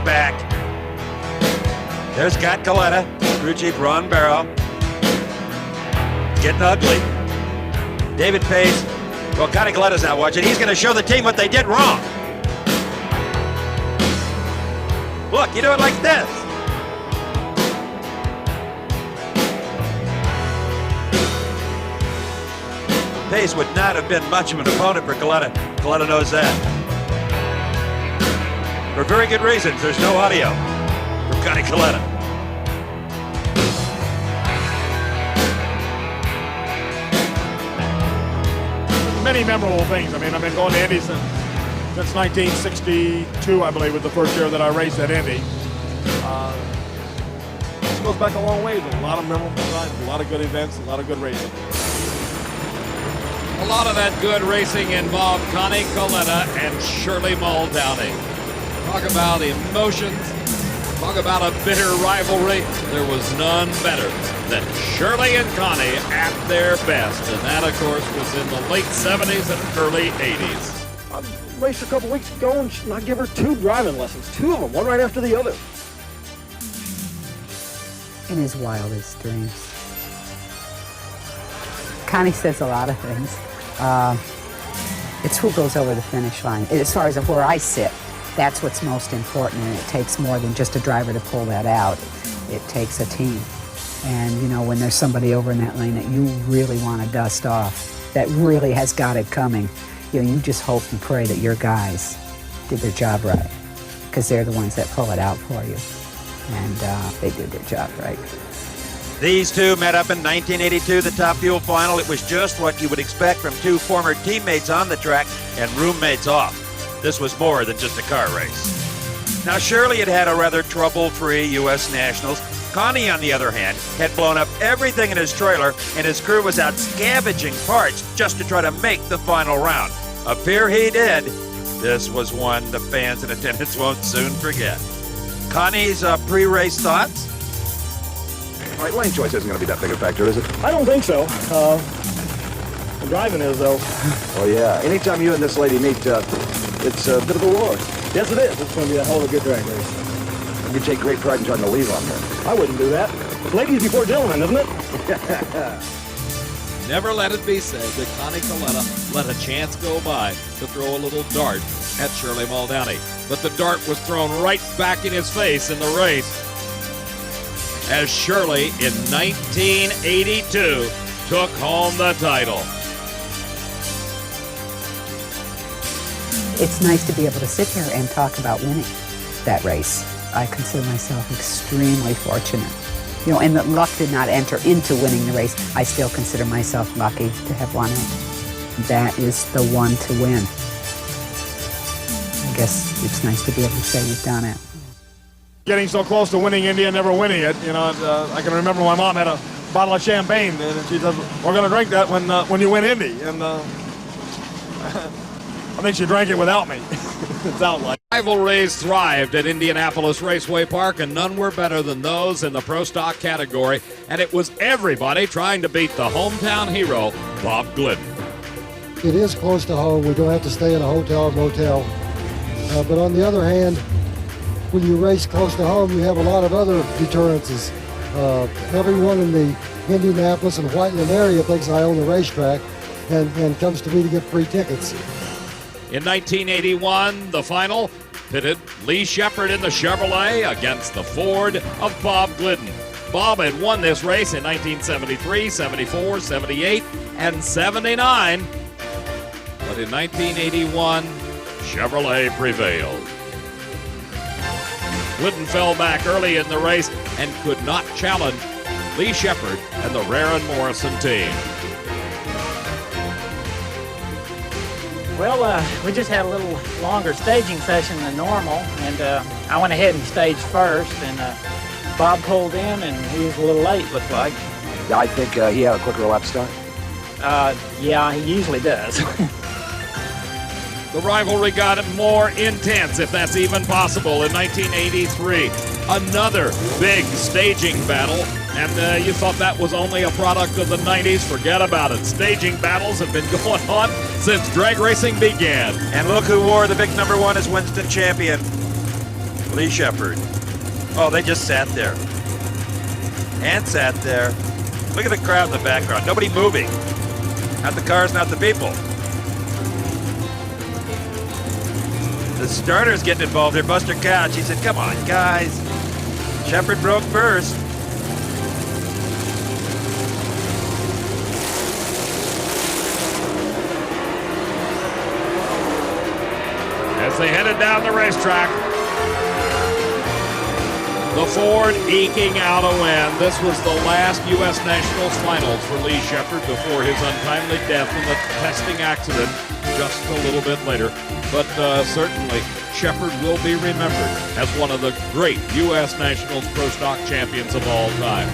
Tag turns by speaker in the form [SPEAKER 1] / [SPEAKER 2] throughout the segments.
[SPEAKER 1] back. There's Scott Coletta, crew chief Ron Barrow. Getting ugly. David Pace. Well, Connie Coletta's not watching. He's going to show the team what they did wrong. Look, you do it like this. Pace would not have been much of an opponent for Coletta. Coletta knows that. For very good reasons, there's no audio from Connie Coletta.
[SPEAKER 2] Many memorable things. I mean, I've been going to Indy since 1962, I believe, was the first year that I raced at Indy. This goes back a long way. There's a lot of memorable times, a lot of good events, a lot of good racing.
[SPEAKER 3] A lot of that good racing involved Connie Coletta and Shirley Muldowney. Talk about emotions, talk about a bitter rivalry. There was none better than Shirley and Connie at their best. And that, of course, was in the late 70s and early 80s.
[SPEAKER 2] I raced a couple weeks ago and I gave her 2 driving lessons, 2 of them, one right after the other.
[SPEAKER 4] In his wildest dreams. Connie says a lot of things. It's who goes over the finish line. As far as where I sit, that's what's most important, and it takes more than just a driver to pull that out. It takes a team. And, you know, when there's somebody over in that lane that you really want to dust off, that really has got it coming, you know, you just hope and pray that your guys did their job right, because they're the ones that pull it out for you. And they did their job right.
[SPEAKER 1] These two met up in 1982, the Top Fuel final. It was just what you would expect from 2 former teammates on the track and roommates off. This was more than just a car race. Now, Shirley had had a rather trouble-free U.S. Nationals. Connie, on the other hand, had blown up everything in his trailer, and his crew was out scavenging parts just to try to make the final round. Appear he did. This was one the fans in attendance won't soon forget. Connie's pre-race thoughts?
[SPEAKER 5] All right, lane choice isn't going to be that big a factor, is it?
[SPEAKER 2] I don't think so. The driving is, though.
[SPEAKER 5] Oh, yeah. Anytime you and this lady meet, it's a bit of a war.
[SPEAKER 2] Yes, it is. It's going to be a hell of a good drag race.
[SPEAKER 5] You take great pride in trying to leave on her.
[SPEAKER 2] I wouldn't do that. Ladies before gentlemen, isn't it?
[SPEAKER 3] Never let it be said that Connie Coletta let a chance go by to throw a little dart at Shirley Muldowney. But the dart was thrown right back in his face in the race, as Shirley in 1982 took home the title.
[SPEAKER 4] It's nice to be able to sit here and talk about winning that race. I consider myself extremely fortunate. You know, and that luck did not enter into winning the race. I still consider myself lucky to have won it. That is the one to win. I guess it's nice to be able to say you've done it.
[SPEAKER 2] Getting so close to winning Indy and never winning it, you know, I can remember my mom had a bottle of champagne, and she said, "We're going to drink that when you win Indy." And I think she drank it without me. It sounded like.
[SPEAKER 3] Rivalries thrived at Indianapolis Raceway Park, and none were better than those in the Pro Stock category. And it was everybody trying to beat the hometown hero, Bob Glidden.
[SPEAKER 6] It is close to home. We don't have to stay in a hotel or motel. But on the other hand, when you race close to home, you have a lot of other deterrences. Everyone in the Indianapolis and Whiteland area thinks I own the racetrack and comes to me to get free tickets.
[SPEAKER 3] In 1981, the final pitted Lee Shepard in the Chevrolet against the Ford of Bob Glidden. Bob had won this race in 1973, 74, 78, and 79. But in 1981, Chevrolet prevailed. Glidden fell back early in the race and could not challenge Lee Shepard and the Rarin Morrison team.
[SPEAKER 7] Well, we just had a little longer staging session than normal, and I went ahead and staged first, and Bob pulled in, and he was a little late, looked like.
[SPEAKER 5] Yeah, I think he had a quicker lap start.
[SPEAKER 7] Yeah, he usually does.
[SPEAKER 3] The rivalry got more intense, if that's even possible, in 1983. Another big staging battle, and you thought that was only a product of the 90s. Forget about it. Staging battles have been going on since drag racing began.
[SPEAKER 1] And look who wore the big #1 as Winston champion. Lee Shepherd. Oh, they just sat there. And sat there. Look at the crowd in the background. Nobody moving. Not the cars, not the people. The starter's getting involved here. Buster Couch. He said, come on, guys. Shepherd broke first.
[SPEAKER 3] As they headed down the racetrack, the Ford eking out a win. This was the last U.S. Nationals finals for Lee Shepherd before his untimely death in the testing accident just a little bit later. But certainly, Shepherd will be remembered as one of the great U.S. Nationals Pro Stock champions of all time.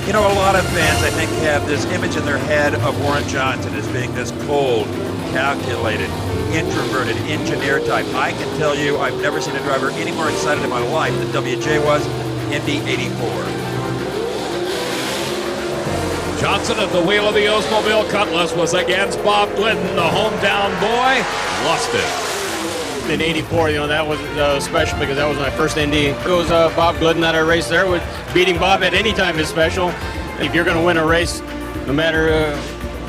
[SPEAKER 1] You know, a lot of fans, I think, have this image in their head of Warren Johnson as being this cold, calculated, introverted engineer type. I can tell you I've never seen a driver any more excited in my life than WJ was Indy 84.
[SPEAKER 3] Johnson at the wheel of the Oldsmobile Cutlass was against Bob Glidden, the hometown boy. Lost it.
[SPEAKER 8] In '84, that was special because that was my first Indy. It was Bob Glidden that I raced there. With beating Bob at any time is special. If you're going to win a race, no matter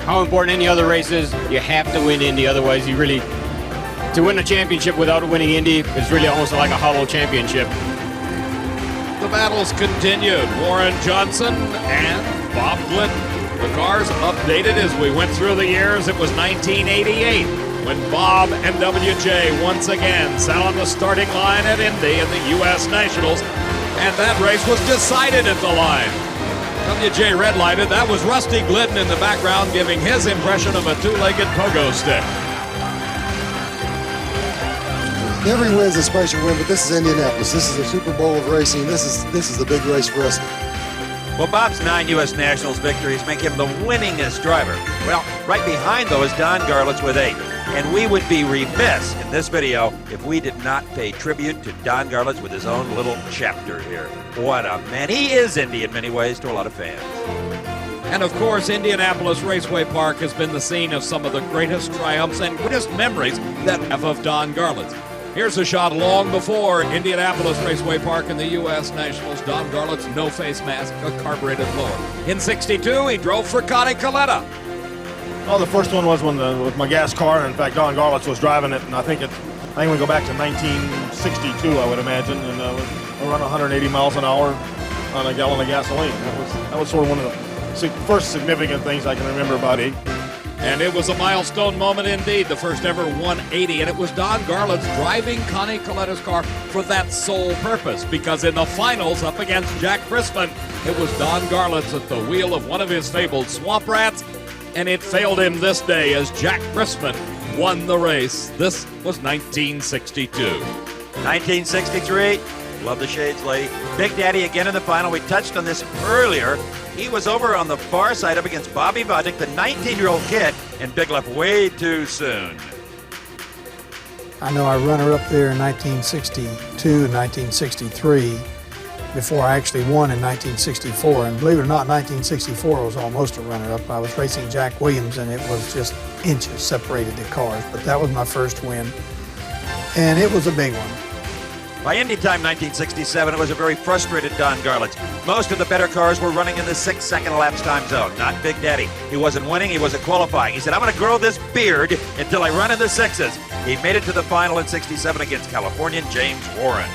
[SPEAKER 8] how important any other race is, you have to win Indy. Otherwise, to win a championship without winning Indy is really almost like a hollow championship.
[SPEAKER 3] The battles continued. Warren Johnson and Bob Glidden. The cars updated as we went through the years. It was 1988 when Bob and WJ once again sat on the starting line at Indy in the U.S. Nationals, and that race was decided at the line. WJ redlighted. That was Rusty Glidden in the background giving his impression of a two-legged pogo stick.
[SPEAKER 6] Every win's a special win, but this is Indianapolis. This is the Super Bowl of racing. This is the big race for us.
[SPEAKER 1] Well, Bob's 9 U.S. Nationals victories make him the winningest driver. Well, right behind, though, is Don Garlits with 8. And we would be remiss in this video if we did not pay tribute to Don Garlits with his own little chapter here. What a man. He is Indy in many ways to a lot of fans.
[SPEAKER 3] And of course, Indianapolis Raceway Park has been the scene of some of the greatest triumphs and greatest memories that have of Don Garlits. Here's a shot long before Indianapolis Raceway Park in the U.S. Nationals. Don Garlits, no face mask, a carbureted blower. In '62, he drove for Connie Coletta.
[SPEAKER 2] Well, the first one was with my gas car. In fact, Don Garlits was driving it, and I think we go back to 1962, I would imagine, and we run 180 miles an hour on a gallon of gasoline. That was sort of one of the first significant things I can remember about it.
[SPEAKER 3] And it was a milestone moment indeed, the first ever 180, and it was Don Garlits driving Connie Coletta's car for that sole purpose, because in the finals up against Jack Christman, it was Don Garlits at the wheel of one of his fabled Swamp Rats, and it failed him this day as Jack Christman won the race. This was 1962.
[SPEAKER 1] 1963, love the shades, lady. Big Daddy again in the final. We touched on this earlier. He was over on the far side up against Bobby Vodnik, the 19-year-old kid, and Big left way too soon.
[SPEAKER 9] I know I runner up there in 1962 and 1963 before I actually won in 1964. And believe it or not, 1964 was almost a runner-up. I was racing Jack Williams, and it was just inches separated the cars. But that was my first win, and it was a big one.
[SPEAKER 1] By Indy time 1967, it was a very frustrated Don Garlits. Most of the better cars were running in the 6-second elapsed time zone, not Big Daddy. He wasn't winning, he wasn't qualifying. He said, I'm going to grow this beard until I run in the 6s. He made it to the final in 67 against Californian James Warren.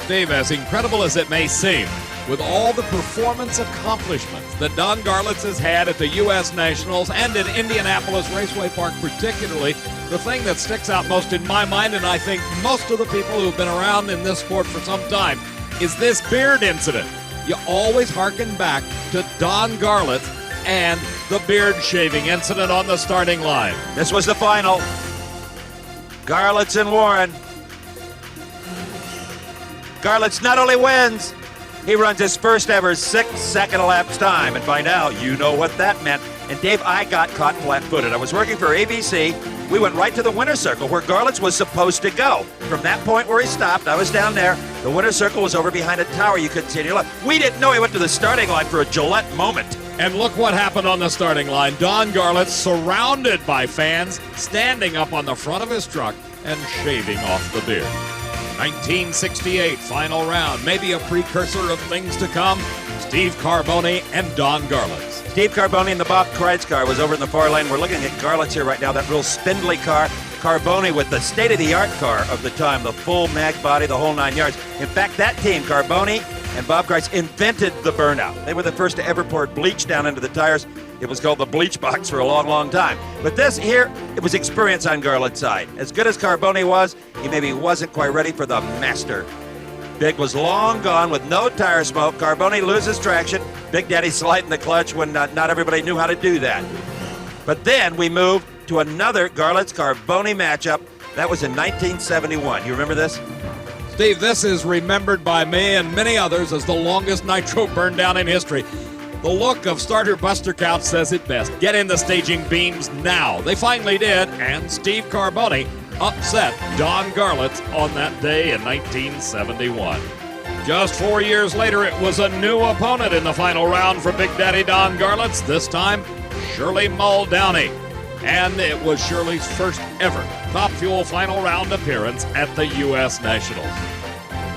[SPEAKER 3] Dave, as incredible as it may seem, with all the performance accomplishments that Don Garlits has had at the U.S. Nationals and at Indianapolis Raceway Park particularly, the thing that sticks out most in my mind, and I think most of the people who've been around in this sport for some time, is this beard incident. You always hearken back to Don Garlits and the beard shaving incident on the starting line.
[SPEAKER 1] This was the final. Garlits and Warren. Garlits not only wins, he runs his first ever 6-second elapsed time, and by now you know what that meant. And Dave, I got caught flat-footed. I was working for ABC. We went right to the winner's circle where Garlits was supposed to go. From that point where he stopped, I was down there. The winner's circle was over behind a tower you couldn't see to your left. We didn't know he went to the starting line for a Gillette moment.
[SPEAKER 3] And look what happened on the starting line. Don Garlits, surrounded by fans, standing up on the front of his truck and shaving off the beard. 1968, final round, maybe a precursor of things to come. Steve Carboni and Don Garlits.
[SPEAKER 1] Steve Carboni in the Bob Kreitz car was over in the far lane. We're looking at Garlits here right now, that real spindly car. Carboni with the state-of-the-art car of the time, the full mag body, the whole 9 yards. In fact, that team, Carboni and Bob Kreitz, invented the burnout. They were the first to ever pour bleach down into the tires. It was called the bleach box for a long, long time. But this here, it was experience on Garlits' side. As good as Carboni was, he maybe wasn't quite ready for the master. Big was long gone with no tire smoke. Carboni loses traction. Big Daddy sliding the clutch when not everybody knew how to do that. But then we moved to another Garlits-Carboni matchup. That was in 1971. You remember this?
[SPEAKER 3] Steve, this is remembered by me and many others as the longest nitro burn down in history. The look of starter Buster Couch says it best. Get in the staging beams now. They finally did, and Steve Carboni upset Don Garlits on that day in 1971. Just 4 years later, it was a new opponent in the final round for Big Daddy Don Garlits, this time Shirley Muldowney. And it was Shirley's first ever Top Fuel final round appearance at the US Nationals.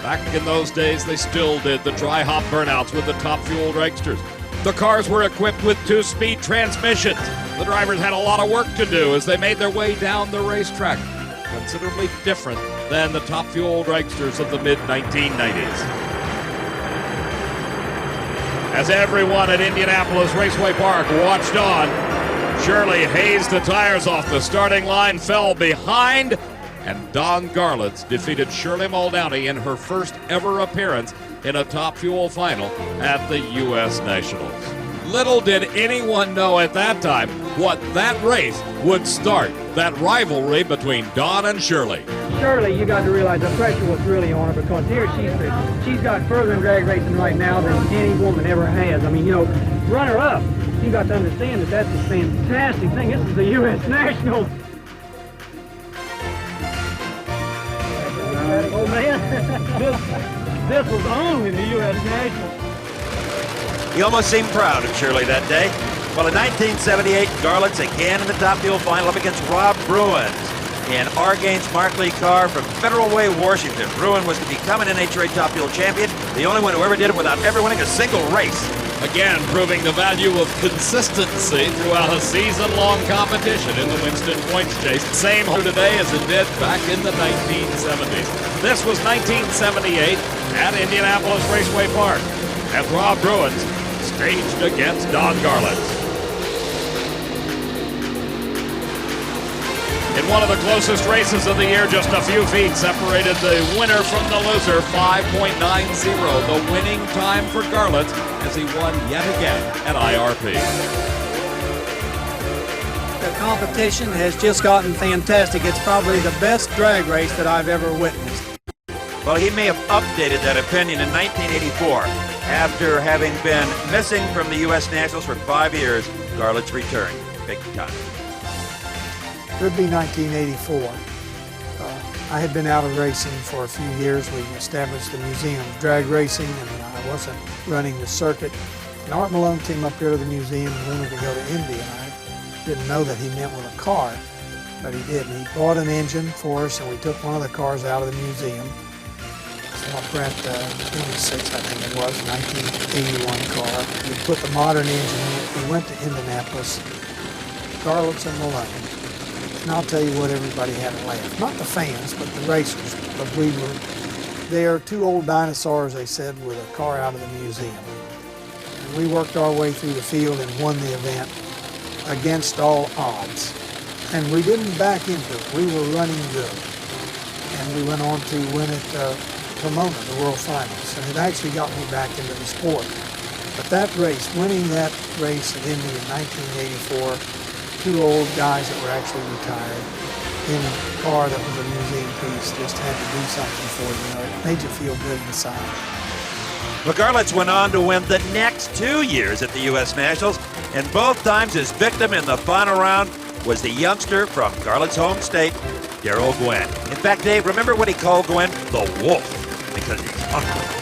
[SPEAKER 3] Back in those days, they still did the dry hop burnouts with the Top Fuel dragsters. The cars were equipped with 2-speed transmissions. The drivers had a lot of work to do as they made their way down the racetrack. Considerably different than the Top Fuel dragsters of the mid-1990s. As everyone at Indianapolis Raceway Park watched on, Shirley hazed the tires off the starting line, fell behind, and Don Garlits defeated Shirley Muldowney in her first ever appearance in a Top Fuel final at the US Nationals. Little did anyone know at that time what that race would start, that rivalry between Don and Shirley.
[SPEAKER 10] Shirley, you got to realize the pressure was really on her because here she's got further in drag racing right now than any woman ever has. I mean, you know, runner up, you got to understand that that's a fantastic thing. This is the US Nationals. Oh man, this was on in the US Nationals.
[SPEAKER 1] He almost seemed proud of Shirley that day. Well, in 1978, Garlits again in the Top Fuel final up against Rob Bruins in Argane's Markley car from Federal Way, Washington. Bruin was to become an NHRA Top Fuel champion, the only one who ever did it without ever winning a single race.
[SPEAKER 3] Again, proving the value of consistency throughout a season-long competition in the Winston Points Chase. Same today as it did back in the 1970s. This was 1978 at Indianapolis Raceway Park, as Rob Bruins staged against Don Garlits. In one of the closest races of the year, just a few feet separated the winner from the loser, 5.90, the winning time for Garlits as he won yet again at IRP.
[SPEAKER 10] The competition has just gotten fantastic. It's probably the best drag race that I've ever witnessed.
[SPEAKER 1] Well, he may have updated that opinion in 1984. After having been missing from the U.S. Nationals for 5 years, Garlits returned big time.
[SPEAKER 9] Could be 1984. I had been out of racing for a few years. We established the Museum of Drag Racing, and I wasn't running the circuit. And Art Malone came up here to the museum and wanted to go to Indy, and I didn't know that he meant with a car, but he did. And he bought an engine for us, and we took one of the cars out of the museum. Brent 26, I think it was, 1981 car. We put the modern engine in it. We went to Indianapolis, Garlits and Malone. And I'll tell you what, everybody had a laugh. Not the fans, but the racers. But we were there, two old dinosaurs, they said, with a car out of the museum. And we worked our way through the field and won the event against all odds. And we didn't back into it. We were running good. And we went on to win at Pomona, the World Finals. And it actually got me back into the sport. But that race, winning that race at Indy in 1984, two old guys that were actually retired in a car that was a museum piece just had to do something for you. You know, it made you feel good inside.
[SPEAKER 1] Well, Garlits went on to win the next 2 years at the U.S. Nationals, and both times his victim in the final round was the youngster from Garlits' home state, Darrell Gwynn. In fact, Dave, remember what he called Gwynn? The Wolf, because he's hungry.